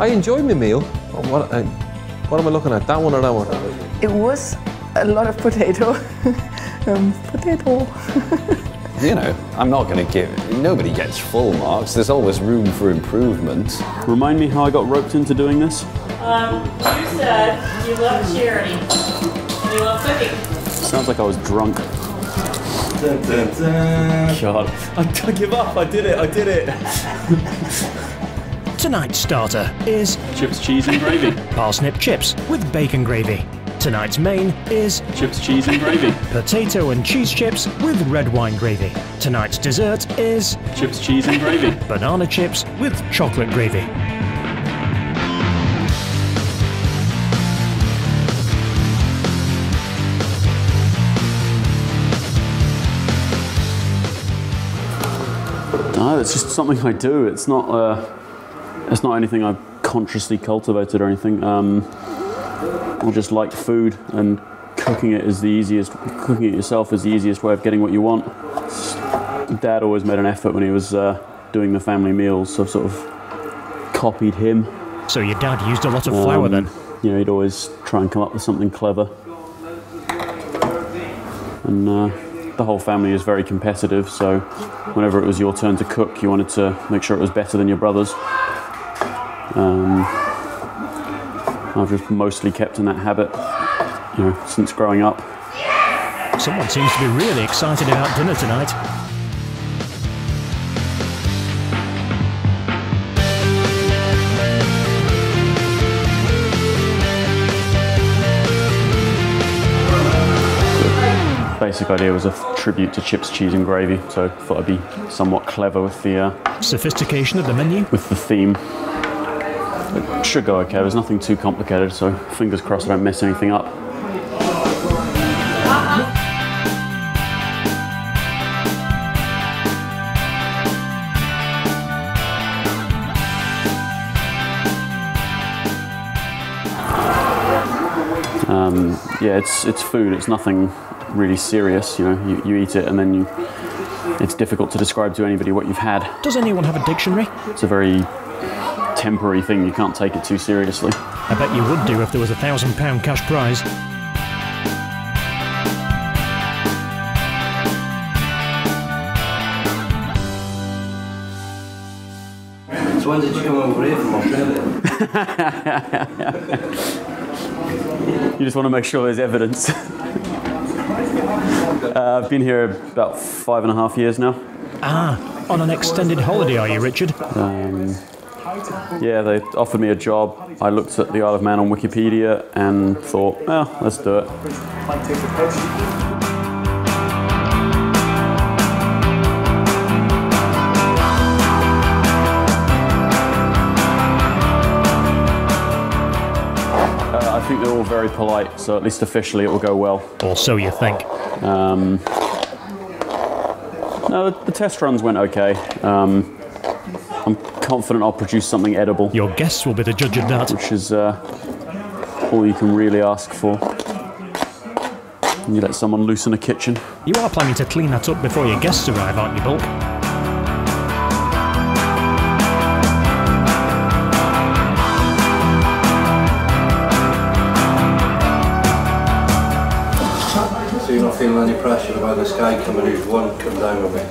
I enjoyed my meal. What am I looking at? That one or that one? It was a lot of potato. Potato. You know, I'm not going to give... Nobody gets full marks. There's always room for improvement. Remind me how I got roped into doing this? You said you love charity and you love cooking. Sounds like I was drunk. Dun, dun, dun. God, I give up. I did it. Tonight's starter is chips, cheese and gravy. Parsnip chips with bacon gravy. Tonight's main is chips, cheese and gravy. Potato and cheese chips with red wine gravy. Tonight's dessert is chips, cheese and gravy. Banana chips with chocolate gravy. No, it's just something I do. It's not anything I've consciously cultivated or anything. I just like food, and cooking it yourself is the easiest way of getting what you want. Dad always made an effort when he was doing the family meals, so I've sort of copied him. So your dad used a lot of flour then? You know, he'd always try and come up with something clever. And the whole family is very competitive, so whenever it was your turn to cook, you wanted to make sure it was better than your brothers. I've just mostly kept in that habit, you know, since growing up. Someone seems to be really excited about dinner tonight. The basic idea was a tribute to chips, cheese and gravy, so I thought I'd be somewhat clever with the... sophistication of the menu? With the theme. It should go okay, there's nothing too complicated, so fingers crossed I don't mess anything up. Yeah, it's food, it's nothing really serious, you know, you eat it and then it's difficult to describe to anybody what you've had. Does anyone have a dictionary? It's a very temporary thing, you can't take it too seriously. I bet you would do if there was a £1,000 cash prize. So when did you come over here from Australia? You just want to make sure there's evidence. I've been here about 5.5 years now. Ah, on an extended holiday are you, Richard? Yeah, they offered me a job. I looked at the Isle of Man on Wikipedia and thought, well, let's do it. I think they're all very polite, so at least officially it will go well. Or so you think. No, the test runs went okay. I'm confident I'll produce something edible. Your guests will be the judge of that. Which is all you can really ask for. And you let someone loose in a kitchen. You are planning to clean that up before your guests arrive, aren't you, Bulk? So you're not feeling any pressure about this guy coming who's won come down with me?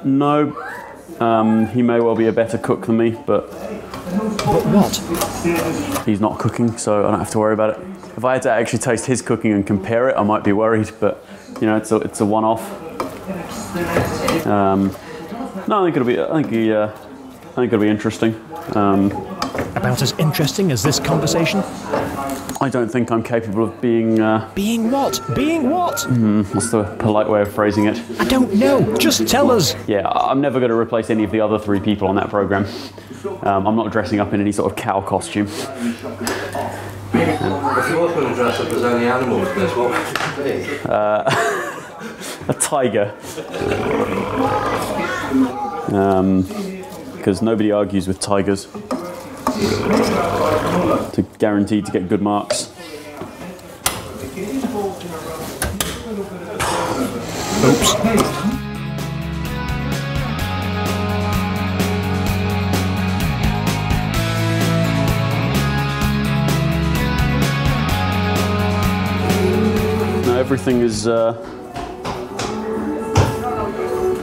No. He may well be a better cook than me, but what? He's not cooking, so I don't have to worry about it. If I had to actually taste his cooking and compare it, I might be worried, but you know, it's a one-off. No, I think it'll be interesting. About as interesting as this conversation? I don't think I'm capable of being... Being what? Being what? What's the polite way of phrasing it? I don't know. Just tell us. Yeah, I'm never going to replace any of the other 3 people on that programme. I'm not dressing up in any sort of cow costume. If you was going to dress up as any animal for this, what would it be? A tiger. Because nobody argues with tigers. To guaranteed to get good marks. Oops. everything is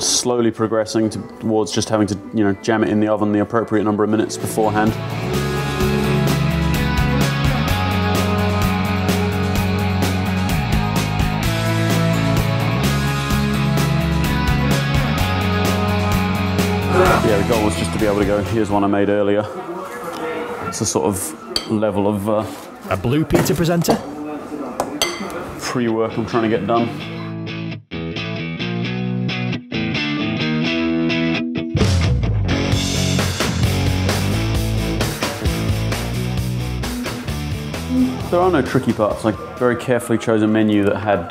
slowly progressing towards just having to, you know, jam it in the oven the appropriate number of minutes beforehand. Yeah, the goal was just to be able to go, here's one I made earlier. It's a sort of level of A blue Peter presenter? pre-work I'm trying to get done. There are no tricky parts. I very carefully chose a menu that had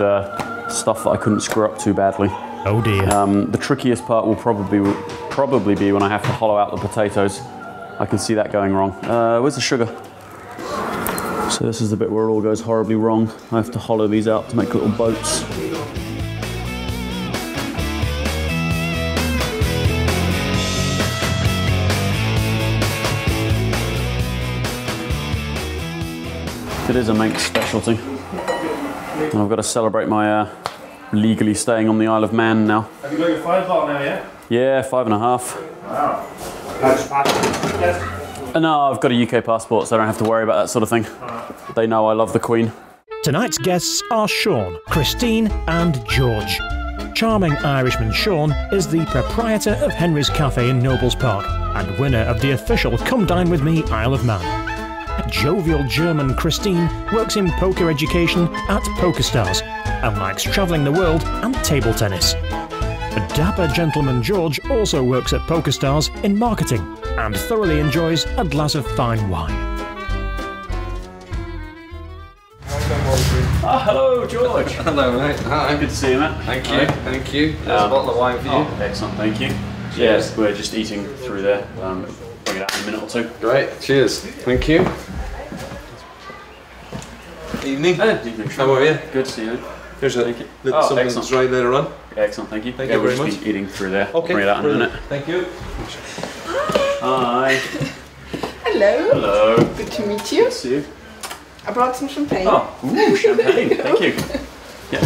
stuff that I couldn't screw up too badly. Oh dear. The trickiest part will probably be when I have to hollow out the potatoes. I can see that going wrong. Where's the sugar? So this is the bit where it all goes horribly wrong. I have to hollow these out to make little boats. It is a Manx specialty. And I've got to celebrate my legally staying on the Isle of Man now. Have you got your 5 bar now, yeah? Yeah, 5.5. Wow. How's passport? Yes. No, I've got a UK passport, so I don't have to worry about that sort of thing. They know I love the Queen. Tonight's guests are Sean, Christine and George. Charming Irishman Sean is the proprietor of Henry's Cafe in Nobles Park and winner of the official Come Dine With Me Isle of Man. Jovial German Christine works in poker education at PokerStars and likes travelling the world and table tennis. Dapper gentleman George also works at PokerStars in marketing and thoroughly enjoys a glass of fine wine. Ah, hello, George. Hello, mate. Hi. Good to see you, Matt. Thank you. Thank you. There's a bottle of wine for you. Oh, excellent, thank you. Yes, we're just eating through there. Bring it out in a minute or two. Great. Cheers. Thank you. Evening. Evening. How are you? Good to see you. Here's a little something that's right later on. Excellent, thank you. Thank yeah, you we're very just much. eating through there. Okay. Bring it out in a minute. Thank you. Hi. Hello. Hello. Good to meet you. Good to see you. I brought some champagne. Oh, ooh, champagne. Thank you. Yeah.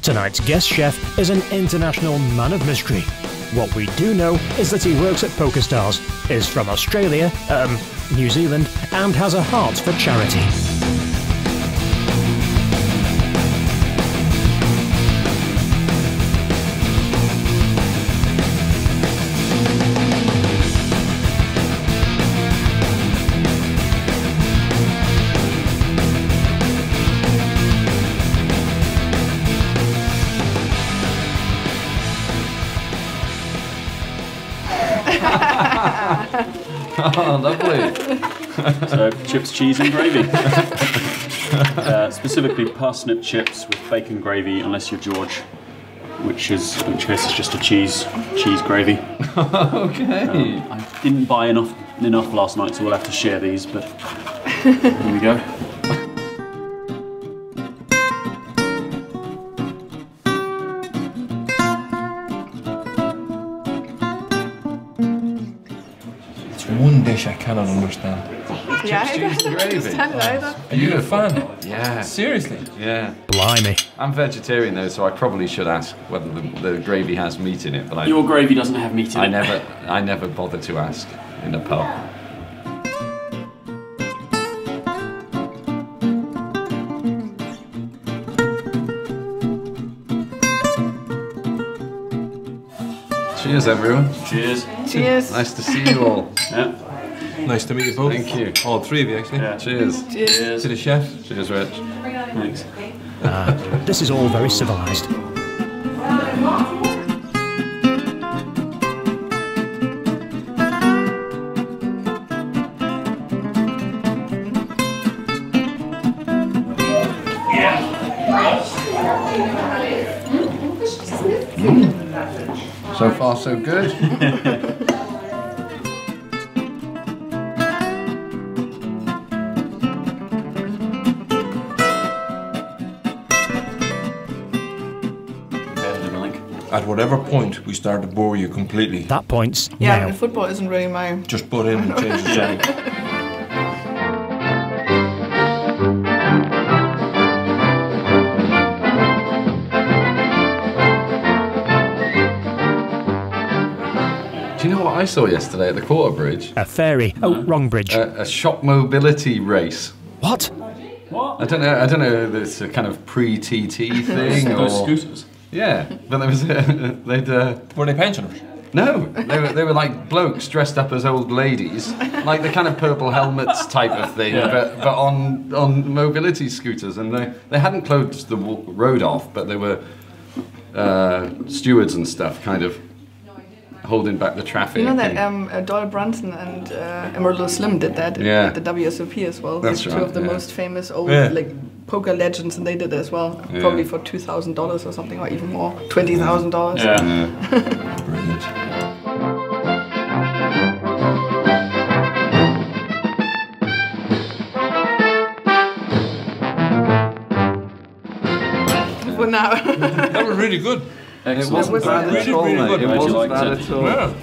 Tonight's guest chef is an international man of mystery. What we do know is that he works at PokerStars, is from Australia, New Zealand, and has a heart for charity. Oh, lovely. So, chips, cheese and gravy. Specifically parsnip chips with bacon gravy, unless you're George, in which case it's just a cheese gravy. Okay. I didn't buy enough last night, so we'll have to share these, but here we go. One dish I cannot understand. Yeah, I cheese don't and gravy. understand it either. Are you a fan? Yeah. Seriously? Yeah. Blimey. I'm vegetarian though, so I probably should ask whether the gravy has meat in it. But Your gravy doesn't have meat in it. I never bother to ask in a pub. Cheers, everyone. Cheers. Cheers. Nice to see you all. Yeah. Nice to meet you both. Thank you. All three of you, actually. Yeah. Cheers. Cheers. To the chef. Cheers, Rich. Thanks. This is all very civilised. So far, so good. at whatever point we start to bore you completely, That point's Yeah, now. the football isn't really my... just butt in and change the channel. Do you know what I saw yesterday at the Quarter Bridge? A ferry. Oh, wrong bridge. A shop mobility race. What? I don't know if it's a kind of pre-TT thing or... Those scooters. Yeah, but there was they'd... Were they pensioners? No, they were like blokes dressed up as old ladies, like the kind of purple helmets type of thing, but on mobility scooters, and they hadn't closed the road off, but they were stewards and stuff, kind of holding back the traffic. You know that Doyle Brunson and Emerald Slim did that at the WSOP as well. That's They're right, two of the yeah. most famous old Yeah. like poker legends, and they did it as well. Yeah. Probably for $2,000 or something, or even more, $20,000. Yeah. Brilliant. For now. That was really good. It wasn't bad at all, really mate. good. It Glad you wasn't liked bad it. at all. Yeah.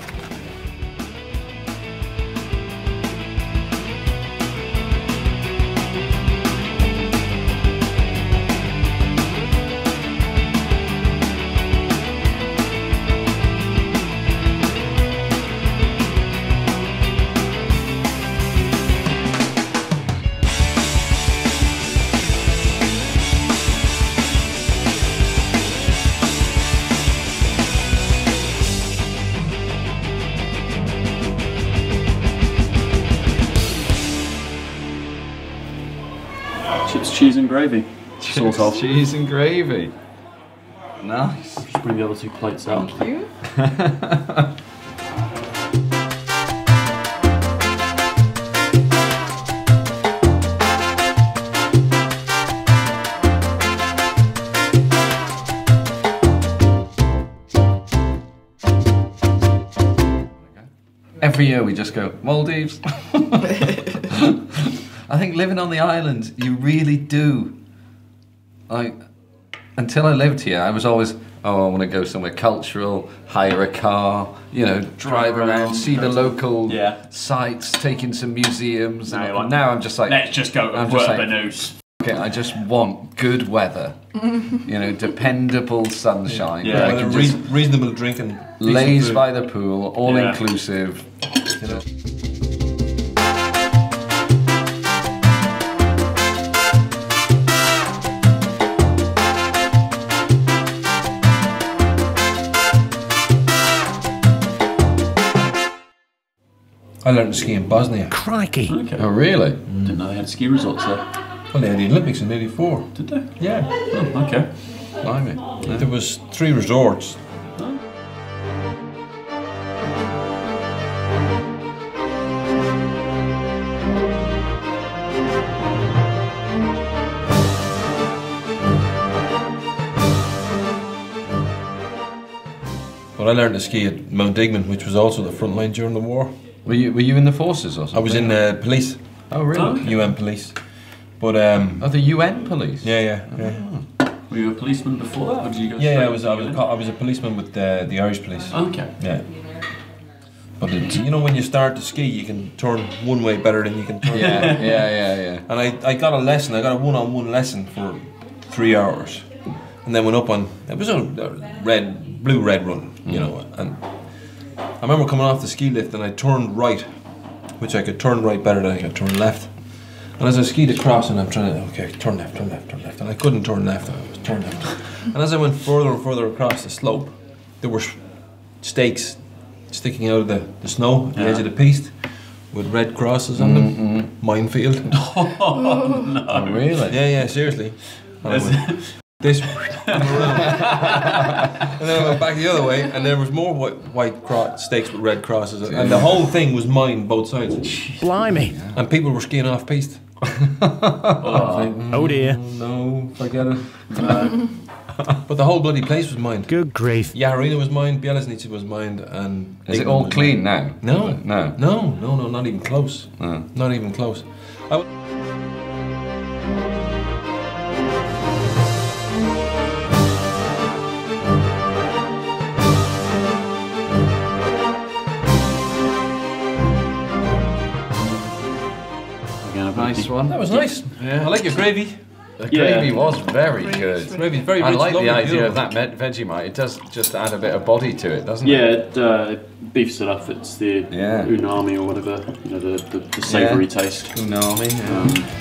Chips, cheese and gravy. Sort of. Cheese and gravy. Nice. Just bring the other two plates out. Thank you. Every year we just go, Maldives. I think living on the island, you really do. Until I lived here, I was always, I want to go somewhere cultural, hire a car, drive around, see the local sites, take in some museums. Now you're like, now I'm just like, let's just go to I'm just like, Werbenus. okay, I just want good weather, dependable sunshine. Yeah. where I can just Reasonable drinking. laze by the pool, all Yeah. inclusive. I learned to ski in Bosnia. Crikey. Okay. Oh, really? Didn't know they had ski resorts there. Well, they had the Olympics in '84. Did they? Yeah. Oh, okay. Blimey. There was 3 resorts. But I learned to ski at Mount Digman, which was also the front line during the war. Were you in the forces or something? I was in police, Oh, really? UN police. But Oh, the UN police? yeah. Were you a policeman before that, or did you go Yeah, straight I was to I UN? was a policeman with the Irish police. Okay. Yeah. But when you start to ski, you can turn one way better than you can turn. Yeah. And I got a lesson. I got a one-on-one lesson for 3 hours, and then went up on. It was a blue-red run, And I remember coming off the ski lift, and I turned right, which I could turn right better than I could turn left. And as I skied across, and I'm trying to turn left, and I couldn't turn left. I was turn left. And as I went further and further across the slope, there were stakes sticking out of the snow at the edge of the piste with red crosses on them. Minefield. Oh, really? Yeah, seriously. And I went, this and around. And then I went back the other way, and there was more white stakes with red crosses, and the whole thing was mined both sides. Blimey. And people were skiing off piste. Oh dear. No, forget it. But the whole bloody place was mined. Good grief. Yarina was mined, Bieliznica was mined, and Is it Digman all was clean mined. now? No, not even close. No. Not even close. one. That was nice. Yeah. I like your gravy. The gravy was very good. Gravy's very rich. I like lovely, the idea of beautiful. that Vegemite. It does just add a bit of body to it, doesn't Yeah, it? it beefs it up. It's the umami or whatever, the savoury taste. Umami. Yeah.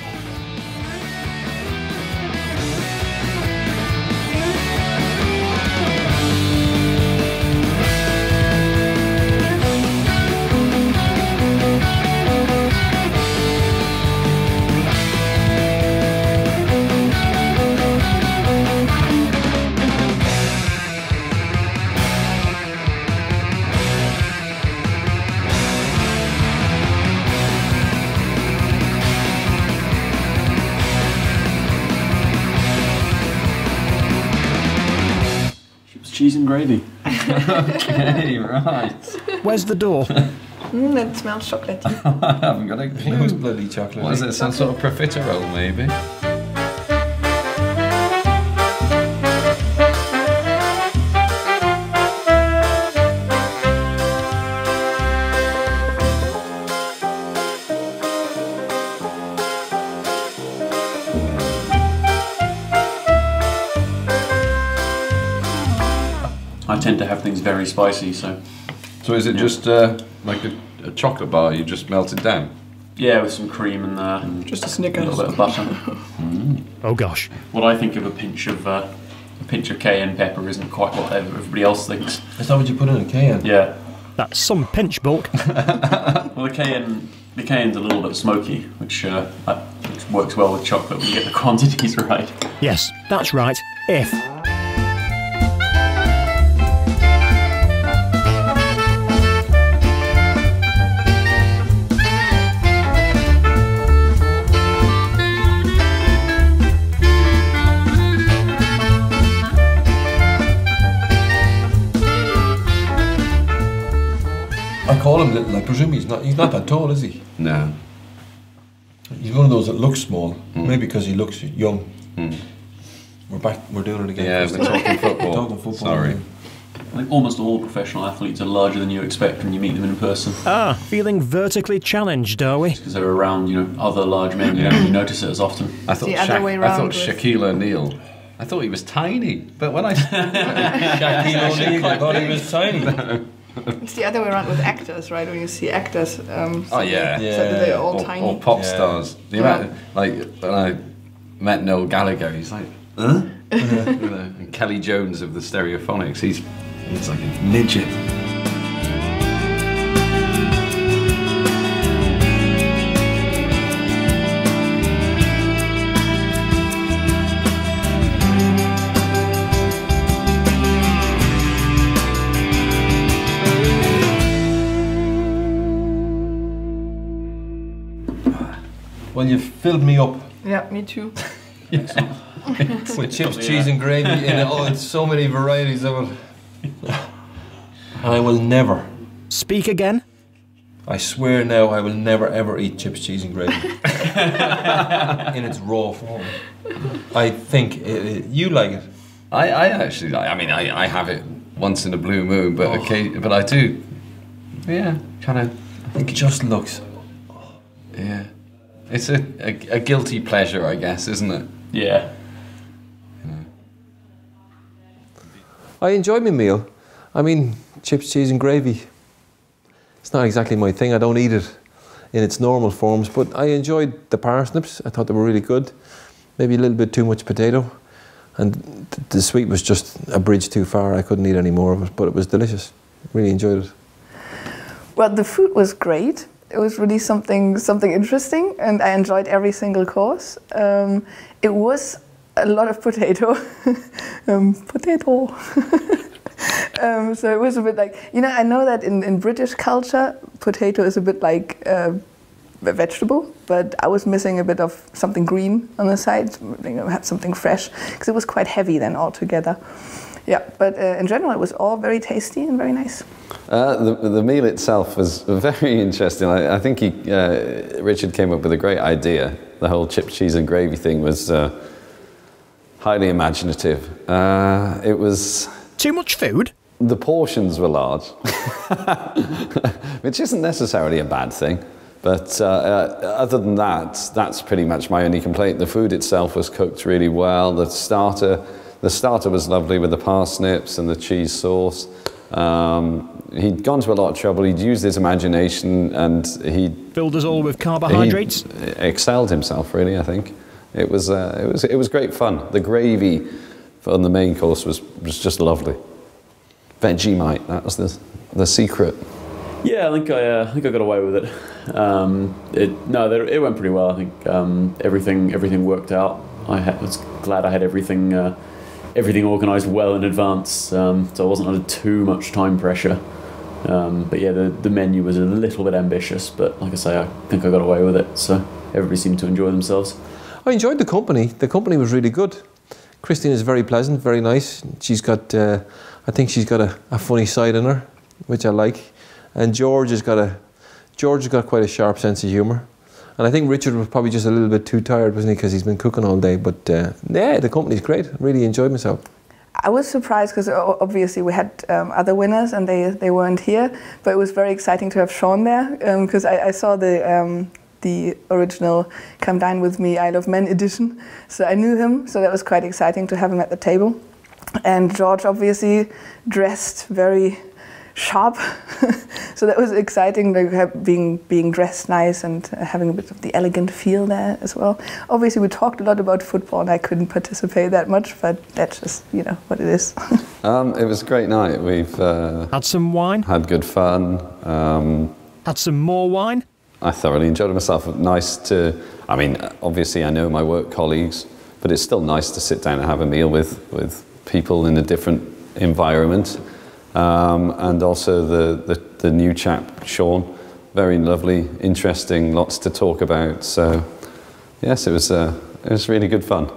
Cheese and gravy. Okay, right. Where's the door? That smells chocolatey. I haven't got a clue. Who's bloody chocolate? What is it? Some sort of profiterole, maybe? I tend to have things very spicy, so So is it just like a chocolate bar you just melted down? yeah, with some cream and Just a a Snickers. little bit of butter. Oh gosh. What I think of a pinch of cayenne pepper isn't quite what everybody else thinks. Is that what you put in a cayenne? Yeah. That's some pinch bulk. Well, the cayenne's a little bit smoky, which works well with chocolate when you get the quantities right. Yes, that's right. If. I call him little. I presume he's not that tall, is he? No. He's one of those that looks small. Maybe because he looks young. We're doing it again. Yeah, we're talking football. Talking football. Sorry. I think almost all professional athletes are larger than you expect when you meet them in person. Ah, feeling vertically challenged, are we? Because they're around, other large men. You don't really notice it as often. I thought the other way I round thought with- Shaquille O'Neal. I thought he was tiny, but when I Shaquille O'Neal. I thought he was tiny. It's the other way around with actors, right? When you see actors, oh yeah, so they're all or, tiny. or pop Yeah. stars. The amount, like when I met Noel Gallagher, he's like, huh? And Kelly Jones of the Stereophonics, he's like a midget. Well, you've filled me up Yeah, me too. with chips, cheese, and gravy in it. Oh, it's so many varieties of it. And I will never. Speak again? I swear now, I will never ever eat chips, cheese, and gravy in its raw form. I think you like it. I actually like. I mean, I have it once in a blue moon, but but I do. Yeah, kind of. I think it just looks. Yeah, it's a guilty pleasure, I guess, isn't it? Yeah. I enjoy my meal. I mean, chips, cheese, and gravy. It's not exactly my thing. I don't eat it in its normal forms, but I enjoyed the parsnips. I thought they were really good. Maybe a little bit too much potato. And the sweet was just a bridge too far. I couldn't eat any more of it, but it was delicious. Really enjoyed it. Well, the food was great. It was really something interesting, and I enjoyed every single course. It was a lot of potato. So it was a bit like, I know that in British culture, potato is a bit like a vegetable, but I was missing a bit of something green on the side, had something fresh, because it was quite heavy then altogether. Yeah, but in general, it was all very tasty and very nice. The meal itself was very interesting. I think Richard came up with a great idea. The whole chip, cheese and gravy thing was highly imaginative. It was... Too much food? The portions were large, which isn't necessarily a bad thing. But other than that, that's pretty much my only complaint. The food itself was cooked really well. The starter was lovely with the parsnips and the cheese sauce. He'd gone to a lot of trouble. He'd used his imagination, and he filled us all with carbohydrates. He excelled himself, really. I think it was great fun. The gravy on the main course was just lovely. Vegemite, that was the secret. Yeah, I think I got away with it. It went pretty well. I think everything worked out. I was glad I had everything organised well in advance, so I wasn't under too much time pressure. But yeah, the menu was a little bit ambitious, but like I say, I think I got away with it. So everybody seemed to enjoy themselves. I enjoyed the company. The company was really good. Christine is very pleasant, very nice. She's got, I think she's got a funny side in her, which I like. And George has got quite a sharp sense of humour. And I think Richard was probably just a little bit too tired, wasn't he, because he's been cooking all day. But yeah, the company's great. I really enjoyed myself. I was surprised because obviously we had other winners and they weren't here, but it was very exciting to have Sean there because I saw the original Come Dine With Me I Love Men edition, so I knew him, so that was quite exciting to have him at the table. And George obviously dressed very sharp, so that was exciting, like being dressed nice and having a bit of the elegant feel there as well. Obviously we talked a lot about football and I couldn't participate that much, but that's just, you know, what it is. It was a great night. We've had some wine, had good fun, had some more wine. I thoroughly enjoyed myself. Nice to, I mean, obviously I know my work colleagues, but it's still nice to sit down and have a meal with people in a different environment. And also the new chap, Sean, very lovely, interesting, lots to talk about. So yes, it was really good fun.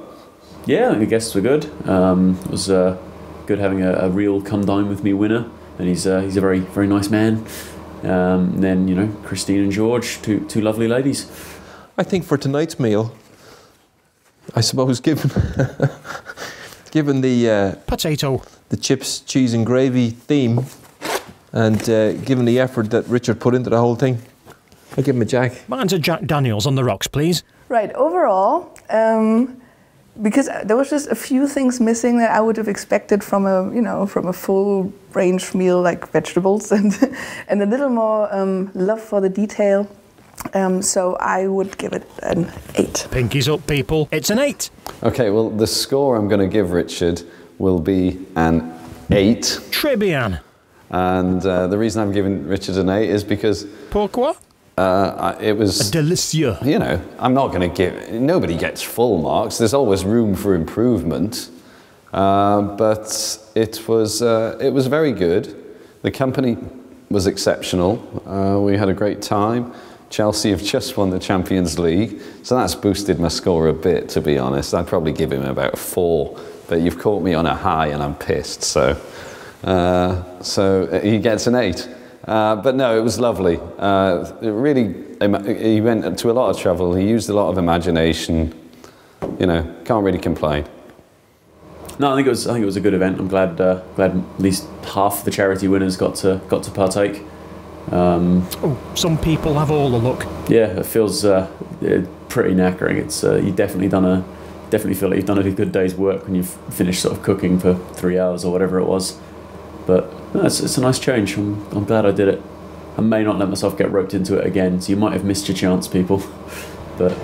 Yeah, the guests were good. It was good having a real Come Dine With Me winner, and he's a very, very nice man. And then, you know, Christine and George, two lovely ladies. I think for tonight's meal, I suppose given the potato, the chips, cheese and gravy theme, and given the effort that Richard put into the whole thing, I'll give him a Jack. Mine's a Jack Daniels on the rocks, please. Right, overall, because there was just a few things missing that I would have expected from a full range meal like vegetables and a little more love for the detail. So I would give it an 8. Pinkies up, people. It's an 8. Okay, well, the score I'm going to give Richard will be an 8. Très bien. And the reason I'm giving Richard an 8 is because... Pourquoi? It was... Delicieux. You know, I'm not going to give... Nobody gets full marks. There's always room for improvement. But it was very good. The company was exceptional. We had a great time. Chelsea have just won the Champions League, so that's boosted my score a bit, to be honest. I'd probably give him about a 4, but you've caught me on a high and I'm pissed, so he gets an 8. But no, it was lovely. He went to a lot of trouble. He used a lot of imagination. You know, can't really complain. No, I think it was a good event. I'm glad at least half the charity winners got to partake. Some people have all the luck. Yeah, it feels pretty knackering. It's you definitely feel like you've done a good day's work when you've finished sort of cooking for 3 hours or whatever it was. But no, it's a nice change. I'm glad I did it. I may not let myself get roped into it again, so you might have missed your chance, people. But